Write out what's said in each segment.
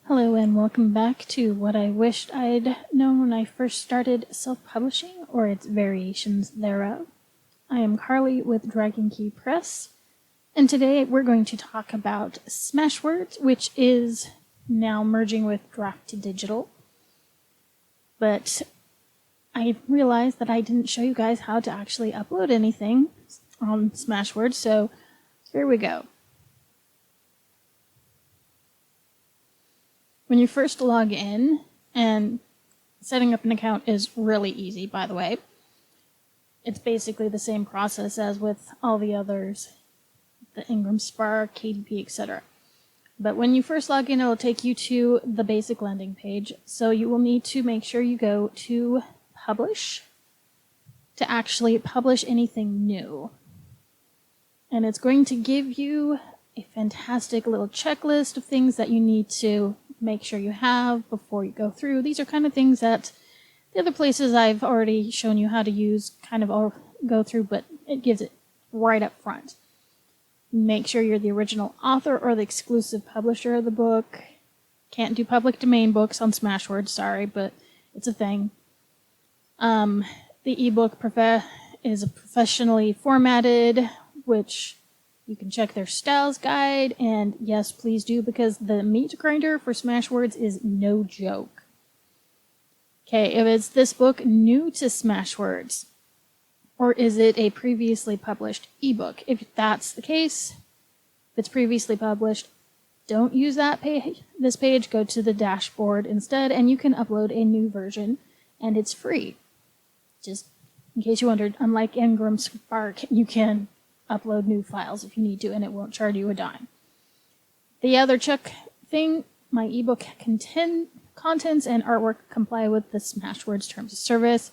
Hello and welcome back to what I wished I'd known when I first started self-publishing, or its variations thereof. I am Karlie with Dragon Key Press, and today we're going to talk about Smashwords, which is now merging with Draft to Digital. But I realized that I didn't show you guys how to actually upload anything on Smashwords, so here we go. When you first log in, and setting up an account is really easy, by the way. It's basically the same process as with all the others, the Ingram Spark, KDP, etc. But when you first log in, it'll take you to the basic landing page. So you will need to make sure you go to Publish to actually publish anything new. And it's going to give you a fantastic little checklist of things that you need to make sure you have before you go through. These are kind of things that the other places I've already shown you how to use kind of all go through, but it gives it right up front. Make sure you're the original author or the exclusive publisher of the book. Can't do public domain books on Smashwords, sorry, but it's a thing. The ebook is professionally formatted, which you can check their styles guide, and yes, please do, because the meat grinder for Smashwords is no joke. Okay, if it's this book new to Smashwords, or is it a previously published ebook? If that's the case, if it's previously published, don't use this page, go to the dashboard instead, and you can upload a new version, and it's free. Just in case you wondered, unlike Ingram Spark, you can upload new files if you need to, and it won't charge you a dime. The other check thing, my ebook contents and artwork comply with the Smashwords terms of service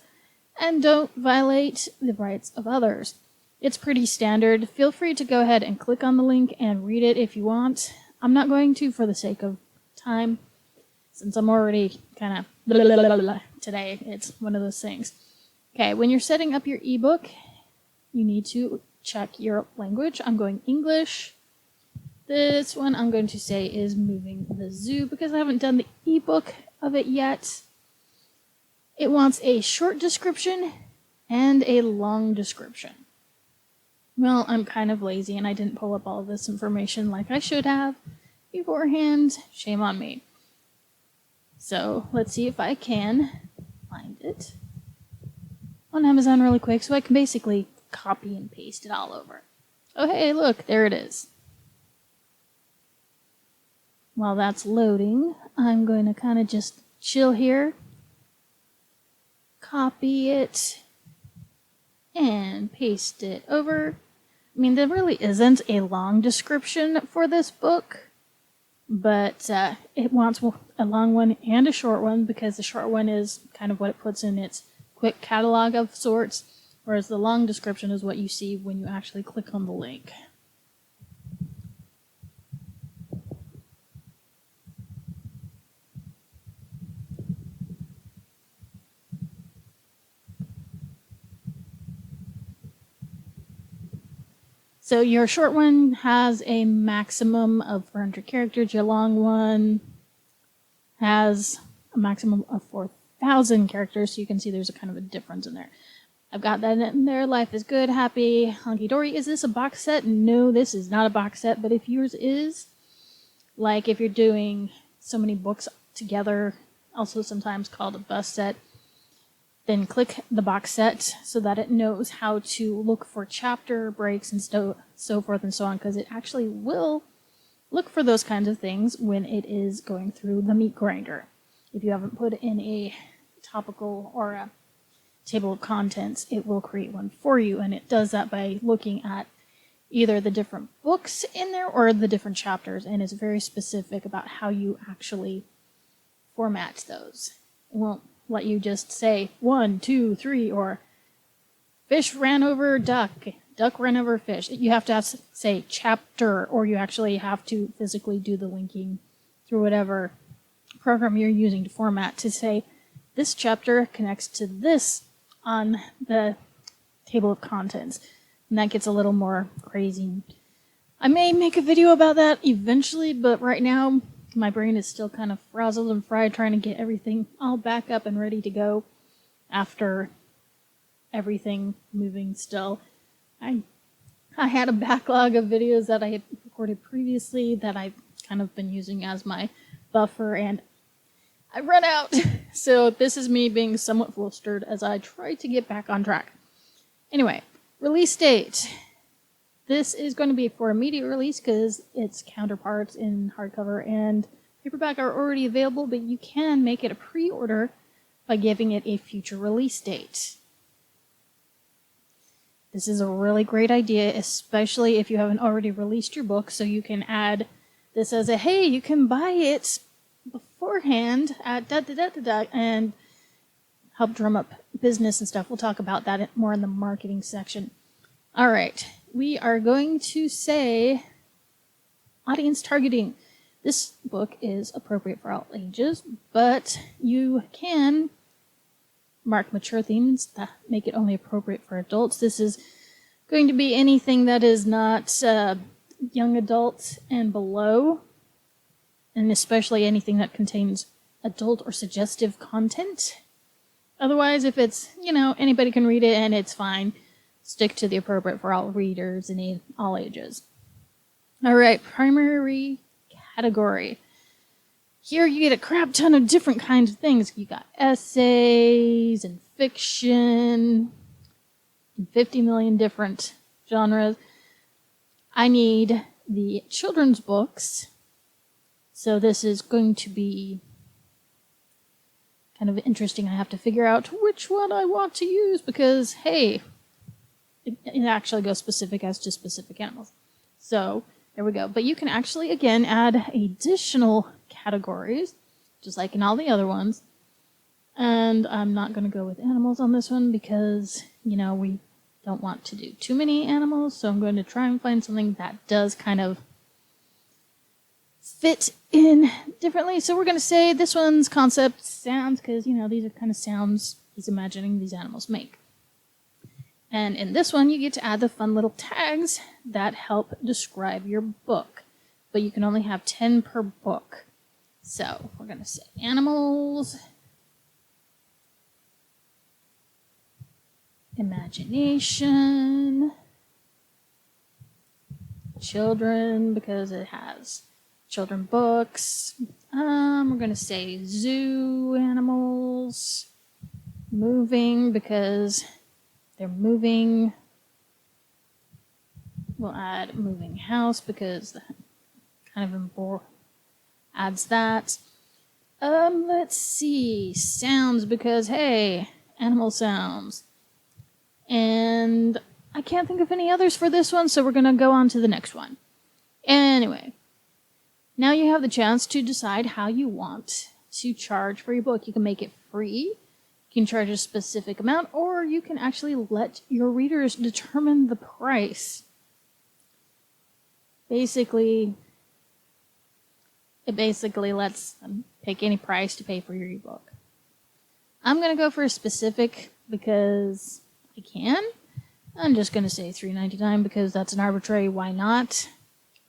and don't violate the rights of others. It's pretty standard. Feel free to go ahead and click on the link and read it if you want. I'm not going to for the sake of time, since I'm already kind of today. It's one of those things. Okay, when you're setting up your ebook, you need to check your language. I'm going English. This one I'm going to say is Moving the Zoo because I haven't done the ebook of it yet. It wants a short description and a long description. Well, I'm kind of lazy and I didn't pull up all of this information like I should have beforehand. Shame on me. So let's see if I can find it on Amazon really quick so I can basically copy and paste it all over. Oh hey, look, there it is. While that's loading, I'm going to kind of just chill here, copy it, and paste it over. I mean, there really isn't a long description for this book, but it wants a long one and a short one because the short one is kind of what it puts in its quick catalog of sorts, whereas the long description is what you see when you actually click on the link. So your short one has a maximum of 400 characters. Your long one has a maximum of 4,000 characters. So you can see there's a kind of a difference in there. I've got that in there. Life is good, happy, hunky-dory. Is this a box set? No, this is not a box set. But if yours is, like if you're doing so many books together, also sometimes called a bus set, then click the box set so that it knows how to look for chapter breaks and so forth and so on, because it actually will look for those kinds of things when it is going through the meat grinder. If you haven't put in a topical or a table of contents, it will create one for you, and it does that by looking at either the different books in there or the different chapters, and it's very specific about how you actually format those. It won't let you just say 1, 2, 3, or fish ran over duck, duck ran over fish. You have to say chapter, or you actually have to physically do the linking through whatever program you're using to format to say this chapter connects to this on the table of contents. And that gets a little more crazy. I may make a video about that eventually, but right now My brain is still kind of frazzled and fried trying to get everything all back up and ready to go after everything moving still. I had a backlog of videos that I had recorded previously that I've kind of been using as my buffer, and I run out. So this is me being somewhat flustered as I try to get back on track. Anyway, release date. This is going to be for immediate release because its counterparts in hardcover and paperback are already available, but you can make it a pre-order by giving it a future release date. This is a really great idea, especially if you haven't already released your book, so you can add this as a, hey, you can buy it beforehand at da-da-da-da-da, and help drum up business and stuff. We'll talk about that more in the marketing section. All right, we are going to say audience targeting. This book is appropriate for all ages, but you can mark mature themes that make it only appropriate for adults. This is going to be anything that is not young adult and below, and especially anything that contains adult or suggestive content. Otherwise, if it's, anybody can read it and it's fine, stick to the appropriate for all readers and all ages. All right, primary category. Here you get a crap ton of different kinds of things. You got essays and fiction and 50 million different genres. I need the children's books. So this is going to be kind of interesting. I have to figure out which one I want to use because, hey, it actually goes specific as to specific animals. So there we go. But you can actually, again, add additional categories, just like in all the other ones. And I'm not going to go with animals on this one because, we don't want to do too many animals. So I'm going to try and find something that does kind of fit in differently. So we're going to say this one's concept sounds because, these are kind of sounds he's imagining these animals make. And in this one, you get to add the fun little tags that help describe your book. But you can only have 10 per book. So we're going to say animals, imagination, children, because it has children books. We're going to say zoo animals, moving, because they're moving. We'll add moving house because that kind of adds that. Let's see, sounds, because hey, animal sounds. And I can't think of any others for this one, so we're going to go on to the next one. Anyway, now you have the chance to decide how you want to charge for your book. You can make it free. You can charge a specific amount, or you can actually let your readers determine the price. It basically lets them pick any price to pay for your ebook. I'm going to go for a specific because I can. I'm just going to say $3.99 because that's an arbitrary why not.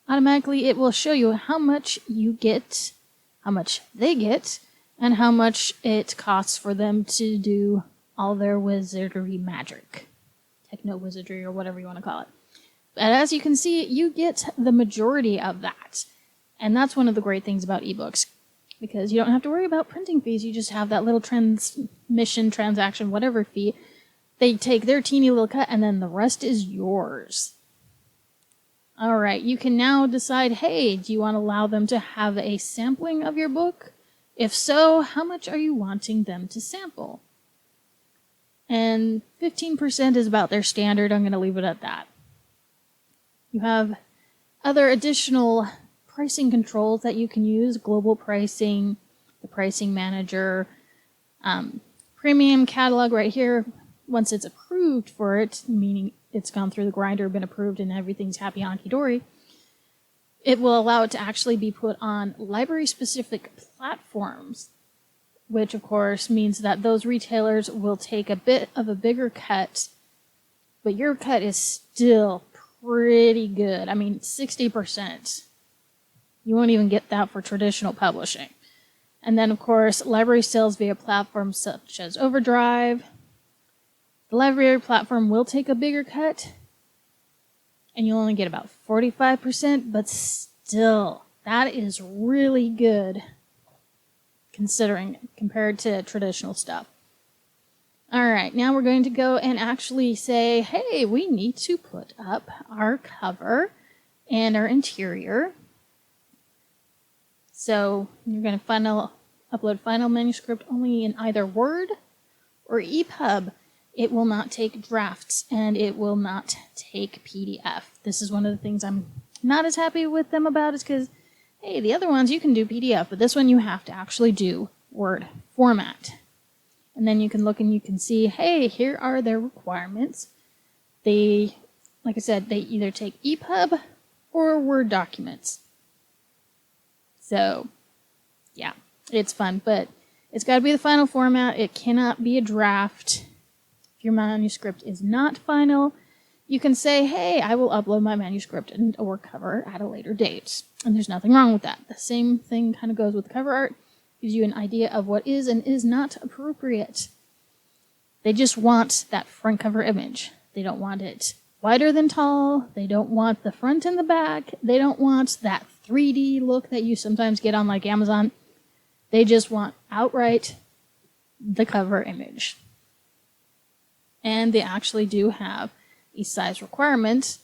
Automatically, it will show you how much you get, how much they get, and how much it costs for them to do all their wizardry magic. Techno-wizardry, or whatever you want to call it. But as you can see, you get the majority of that. And that's one of the great things about ebooks. Because you don't have to worry about printing fees. You just have that little transmission, transaction, whatever fee. They take their teeny little cut, and then the rest is yours. All right, you can now decide, hey, do you want to allow them to have a sampling of your book? If so, how much are you wanting them to sample? And 15% is about their standard. I'm going to leave it at that. You have other additional pricing controls that you can use. Global pricing, the pricing manager, premium catalog right here. Once it's approved for it, meaning it's gone through the grinder, been approved, and everything's happy honky-dory, it will allow it to actually be put on library-specific platforms, which, of course, means that those retailers will take a bit of a bigger cut, but your cut is still pretty good. I mean, 60%. You won't even get that for traditional publishing. And then, of course, library sales via platforms such as Overdrive. The library platform will take a bigger cut, and you'll only get about 45%, but still, that is really good considering compared to traditional stuff. All right, now we're going to go and actually say, hey, we need to put up our cover and our interior. So you're going to upload final manuscript only in either Word or EPUB. It will not take drafts, and it will not take PDF. This is one of the things I'm not as happy with them about, is because, hey, the other ones you can do PDF, but this one you have to actually do Word format. And then you can look and you can see, hey, here are their requirements. They, like I said, they either take EPUB or Word documents. So, yeah, it's fun, but it's got to be the final format. It cannot be a draft. If your manuscript is not final, you can say, hey, I will upload my manuscript or cover at a later date. And there's nothing wrong with that. The same thing kind of goes with cover art. Gives you an idea of what is and is not appropriate. They just want that front cover image. They don't want it wider than tall. They don't want the front and the back. They don't want that 3D look that you sometimes get on like Amazon. They just want outright the cover image. And they actually do have a size requirement,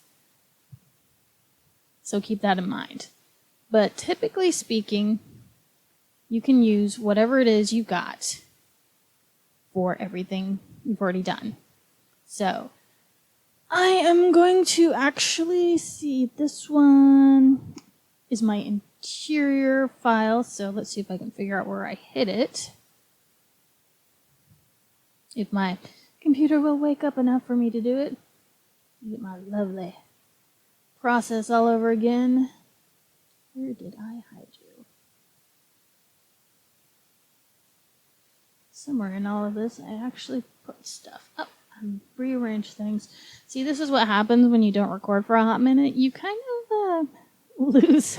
so keep that in mind. But typically speaking, you can use whatever it is you got for everything you've already done. So I am going to actually see, this one is my interior file, so let's see if I can figure out where I hid it. If my computer will wake up enough for me to do it. Get my lovely process all over again. Where did I hide you? Somewhere in all of this, I actually put stuff up and rearrange things. See, this is what happens when you don't record for a hot minute. You kind of lose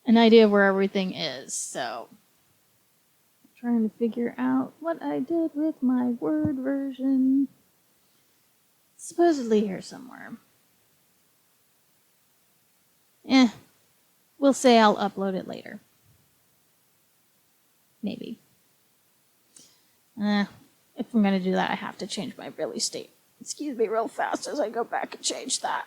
an idea of where everything is. So, trying to figure out what I did with my Word version. Supposedly here somewhere. We'll say I'll upload it later. Maybe. If I'm going to do that, I have to change my release date. Excuse me real fast as I go back and change that.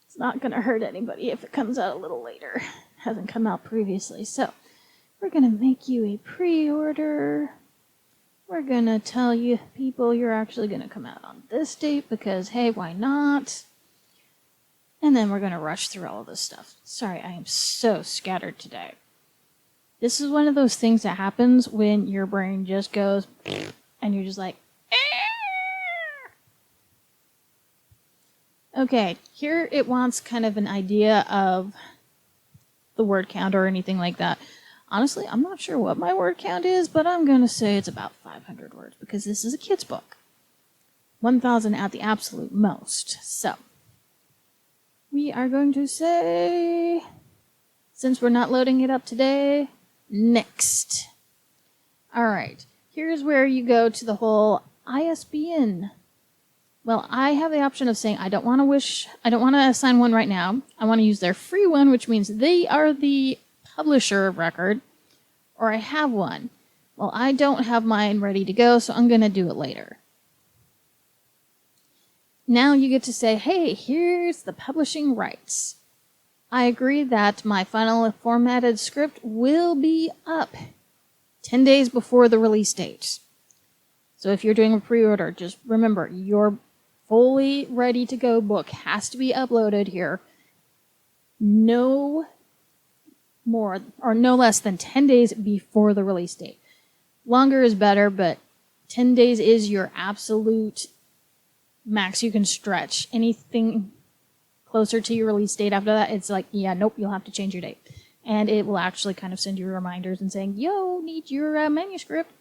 It's not going to hurt anybody if it comes out a little later. It hasn't come out previously. So, we're going to make you a pre-order. We're going to tell you people you're actually going to come out on this date because, hey, why not? And then we're going to rush through all of this stuff. Sorry, I am so scattered today. This is one of those things that happens when your brain just goes and you're just like, okay, here it wants kind of an idea of the word count or anything like that. Honestly, I'm not sure what my word count is, but I'm going to say it's about 500 words because this is a kid's book. 1,000 at the absolute most. So, we are going to say, since we're not loading it up today, next. Alright, here's where you go to the whole ISBN. Well, I have the option of saying I don't want to assign one right now. I want to use their free one, which means they are the publisher of record, or I have one. Well, I don't have mine ready to go, so I'm going to do it later. Now you get to say, hey, here's the publishing rights. I agree that my final formatted script will be up 10 days before the release date. So if you're doing a pre-order, just remember, your fully ready to go book has to be uploaded here no more or no less than 10 days before the release date. Longer is better, but 10 days is your absolute max you can stretch. Anything closer to your release date after that, it's like, yeah, nope, you'll have to change your date. And it will actually kind of send you reminders and saying, yo, need your manuscript.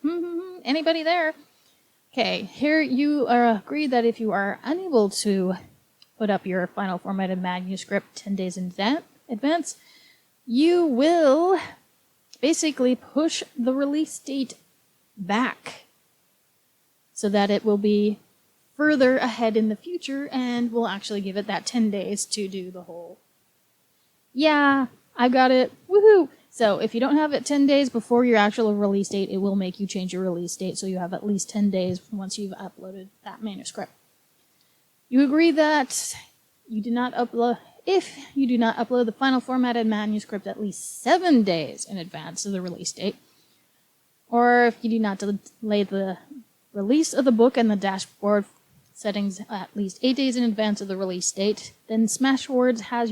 Anybody there? Okay, here you agree that if you are unable to put up your final formatted manuscript 10 days in advance, you will basically push the release date back so that it will be further ahead in the future, and we'll actually give it that 10 days to do the whole, yeah, I got it, woohoo! So if you don't have it 10 days before your actual release date, it will make you change your release date, so you have at least 10 days once you've uploaded that manuscript. You agree that you do not upload, if you do not upload the final formatted manuscript at least 7 days in advance of the release date, or if you do not delay the release of the book and the dashboard settings at least 8 days in advance of the release date, then Smashwords has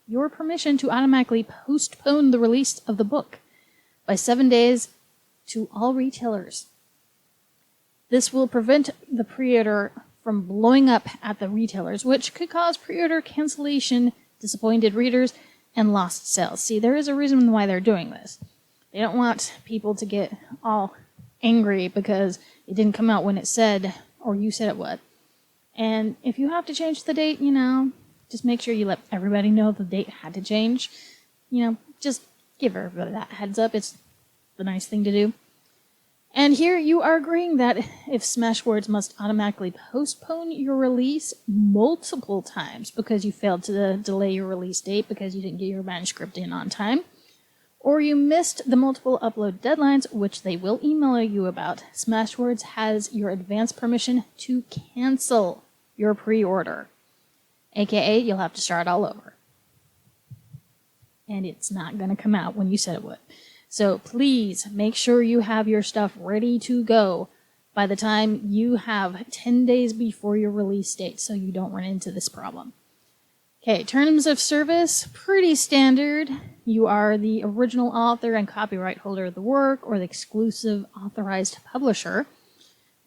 your permission to automatically postpone the release of the book by 7 days to all retailers. This will prevent the pre-order from blowing up at the retailers, which could cause pre-order cancellation, disappointed readers, and lost sales. See, there is a reason why they're doing this. They don't want people to get all angry because it didn't come out when it said, or you said it would. And if you have to change the date, just make sure you let everybody know the date had to change. Just give everybody that heads up. It's the nice thing to do. And here you are agreeing that if Smashwords must automatically postpone your release multiple times because you failed to delay your release date because you didn't get your manuscript in on time, or you missed the multiple upload deadlines, which they will email you about, Smashwords has your advance permission to cancel your pre-order. AKA, you'll have to start all over. And it's not going to come out when you said it would. So please make sure you have your stuff ready to go by the time you have 10 days before your release date so you don't run into this problem. Okay, terms of service, pretty standard. You are the original author and copyright holder of the work or the exclusive authorized publisher.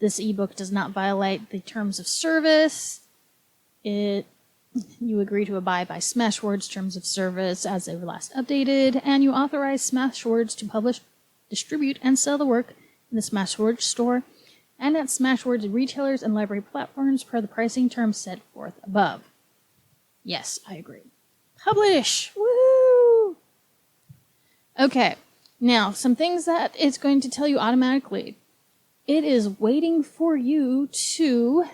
This ebook does not violate the terms of service. You agree to abide by Smashwords' terms of service as they were last updated, and you authorize Smashwords to publish, distribute, and sell the work in the Smashwords store and at Smashwords retailers and library platforms per the pricing terms set forth above. Yes, I agree. Publish! Woohoo! Okay, now some things that it's going to tell you automatically. It is waiting for you to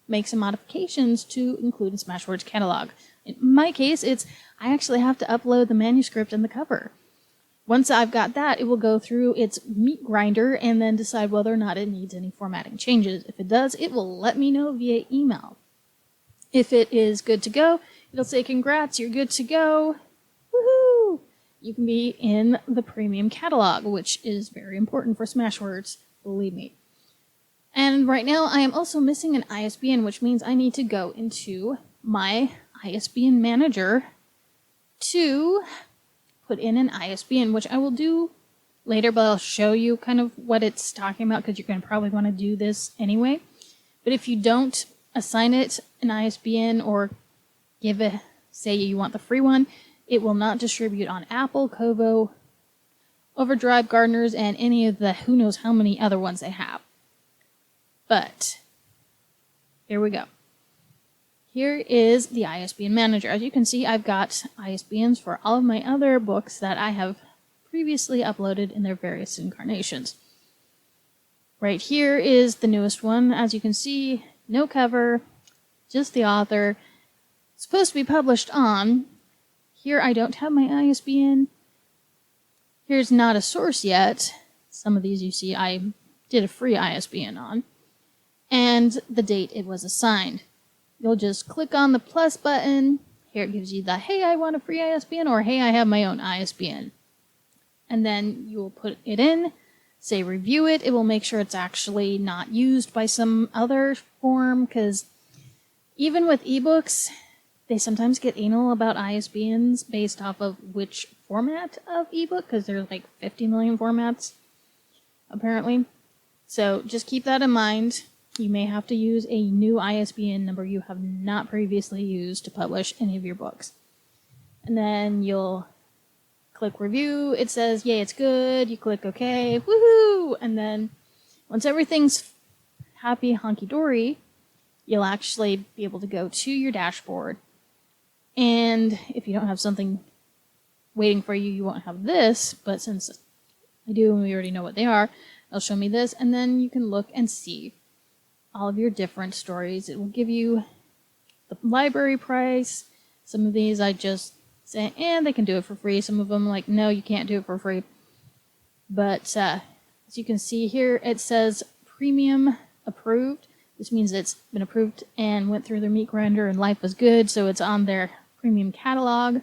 make some modifications to include in Smashwords catalog. In my case, I actually have to upload the manuscript and the cover. Once I've got that, it will go through its meat grinder and then decide whether or not it needs any formatting changes. If it does, it will let me know via email. If it is good to go, it'll say, congrats, you're good to go. Woohoo! You can be in the premium catalog, which is very important for Smashwords, believe me. And right now, I am also missing an ISBN, which means I need to go into my ISBN manager to put in an ISBN, which I will do later, but I'll show you kind of what it's talking about because you're going to probably want to do this anyway. But if you don't assign it an ISBN or say you want the free one, it will not distribute on Apple, Kobo, Overdrive, Gardeners, and any of the who knows how many other ones they have. But here we go. Here is the ISBN manager. As you can see, I've got ISBNs for all of my other books that I have previously uploaded in their various incarnations. Right here is the newest one. As you can see, no cover, just the author. It's supposed to be published on. Here I don't have my ISBN. Here's not a source yet. Some of these you see I did a free ISBN on. And the date it was assigned. You'll just click on the plus button. Here it gives you the, hey, I want a free ISBN, or hey, I have my own ISBN. And then you will put it in, say review it. It will make sure it's actually not used by some other form, because even with ebooks, they sometimes get anal about ISBNs based off of which format of ebook, because there's like 50 million formats, apparently. So just keep that in mind. You may have to use a new ISBN number you have not previously used to publish any of your books. And then you'll click review. It says, yay, it's good. You click OK. Woohoo! And then once everything's happy, honky-dory, you'll actually be able to go to your dashboard. And if you don't have something waiting for you, you won't have this, but since I do and we already know what they are, it'll show me this, and then you can look and see all of your different stories. It will give you the library price. Some of these I just say, they can do it for free. Some of them like, no, you can't do it for free. But as you can see here, it says premium approved. This means it's been approved and went through their meat grinder and life was good, so it's on their premium catalog.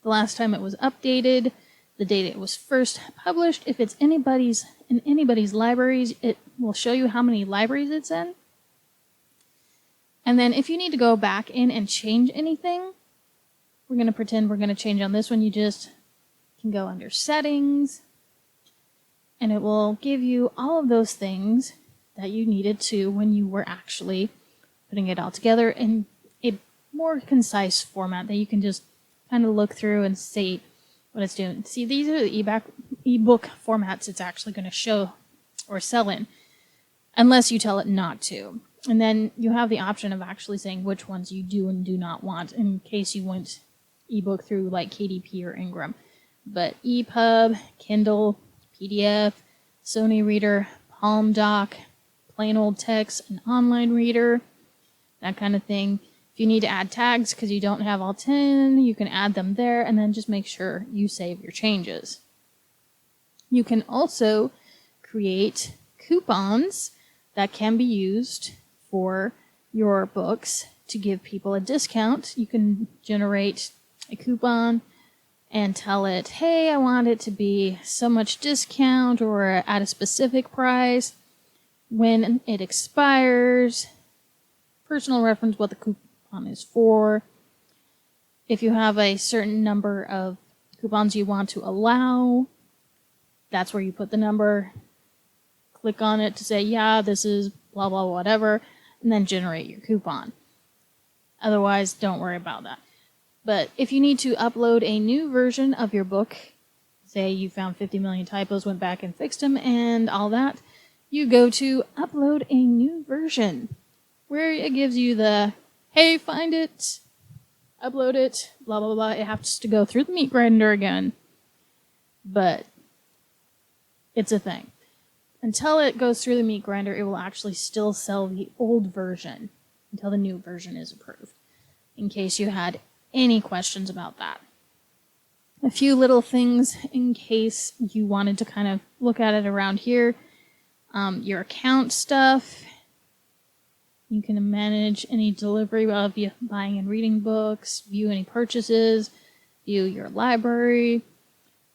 The last time it was updated, the date it was first published. If it's in anybody's libraries, it will show you how many libraries it's in. And then if you need to go back in and change anything, we're going to pretend we're going to change on this one. You just can go under settings, and it will give you all of those things that you needed to when you were actually putting it all together in a more concise format that you can just kind of look through and see what it's doing. See, these are the ebook formats it's actually going to show or sell in, unless you tell it not to. And then you have the option of actually saying which ones you do and do not want in case you went ebook through like KDP or Ingram. But EPUB, Kindle, PDF, Sony Reader, Palm Doc, plain old text, an online reader, that kind of thing. If you need to add tags because you don't have all 10, you can add them there, and then just make sure you save your changes. You can also create coupons that can be used for your books to give people a discount. You can generate a coupon and tell it, hey, I want it to be so much discount or at a specific price. When it expires, personal reference what the coupon is for. If you have a certain number of coupons you want to allow, that's where you put the number. Click on it to say, yeah, this is blah, blah, whatever, and then generate your coupon. Otherwise, don't worry about that. But if you need to upload a new version of your book, say you found 50 million typos, went back and fixed them and all that, you go to upload a new version, where it gives you the, hey, find it, upload it, blah, blah, blah. It has to go through the meat grinder again. But it's a thing. Until it goes through the meat grinder, it will actually still sell the old version until the new version is approved, in case you had any questions about that. A few little things in case you wanted to kind of look at it around here. Your account stuff. You can manage any delivery of you buying and reading books, view any purchases, view your library.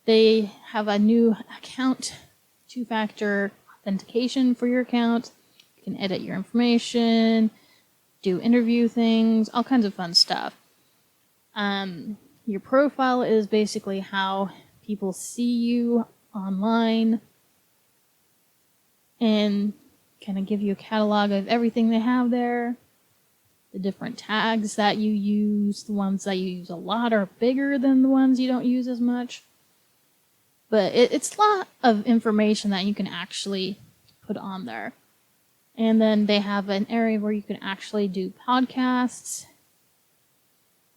They have a new account, two-factor authentication for your account. You can edit your information, do interview things, all kinds of fun stuff. Your profile is basically how people see you online and kind of give you a catalog of everything they have there. The different tags that you use, the ones that you use a lot are bigger than the ones you don't use as much. But it's a lot of information that you can actually put on there. And then they have an area where you can actually do podcasts,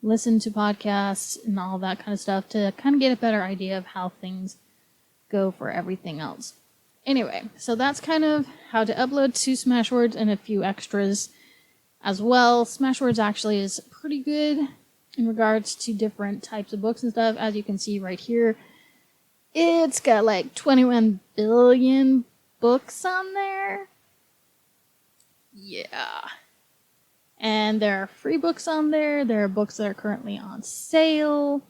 listen to podcasts, and all that kind of stuff to kind of get a better idea of how things go for everything else. Anyway, so that's kind of how to upload to Smashwords and a few extras as well. Smashwords actually is pretty good in regards to different types of books and stuff. As you can see right here, it's got like 21 billion books on there. Yeah. And there are free books on there. There are books that are currently on sale.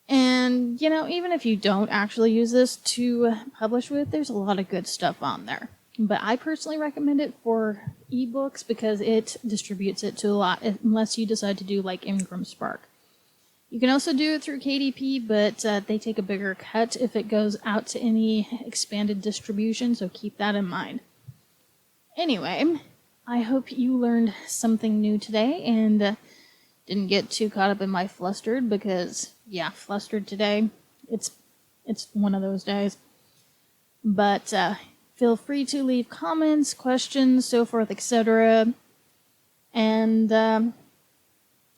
And, you know, even if you don't actually use this to publish with, there's a lot of good stuff on there. But I personally recommend it for ebooks because it distributes it to a lot, unless you decide to do like Ingram Spark. You can also do it through KDP, but they take a bigger cut if it goes out to any expanded distribution, so keep that in mind. Anyway, I hope you learned something new today and didn't get too caught up in my flustered because, yeah, flustered today. It's one of those days. But feel free to leave comments, questions, so forth, etc. And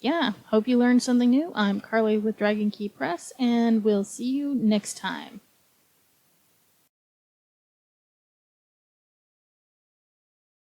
yeah, hope you learned something new. I'm Karlie with Dragon Key Press, and we'll see you next time.